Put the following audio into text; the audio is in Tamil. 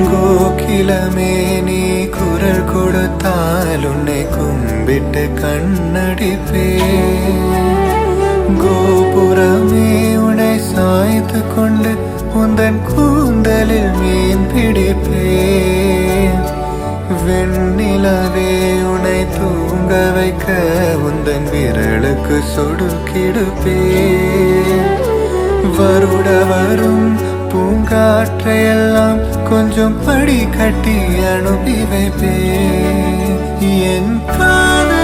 கோகிலமே நீ குரல் கொடுத்தால் உன்னை கும்பிட்டு கண்ணடிப்பே. கோபுரமே உன்னை சாய்த்து கொண்டு உந்தன் கூந்தலில் மீன் பிடிப்பே. வெண்ணிலவே உன்னை தூங்க வைக்க உந்தன் விரலுக்கு சொடுக்கிடுப்பே. வருட வரும் பூங்காற்றையெல்லாம் கொஞ்சம் படி கட்டி அனுப்பி வைப்பே. என் காதல்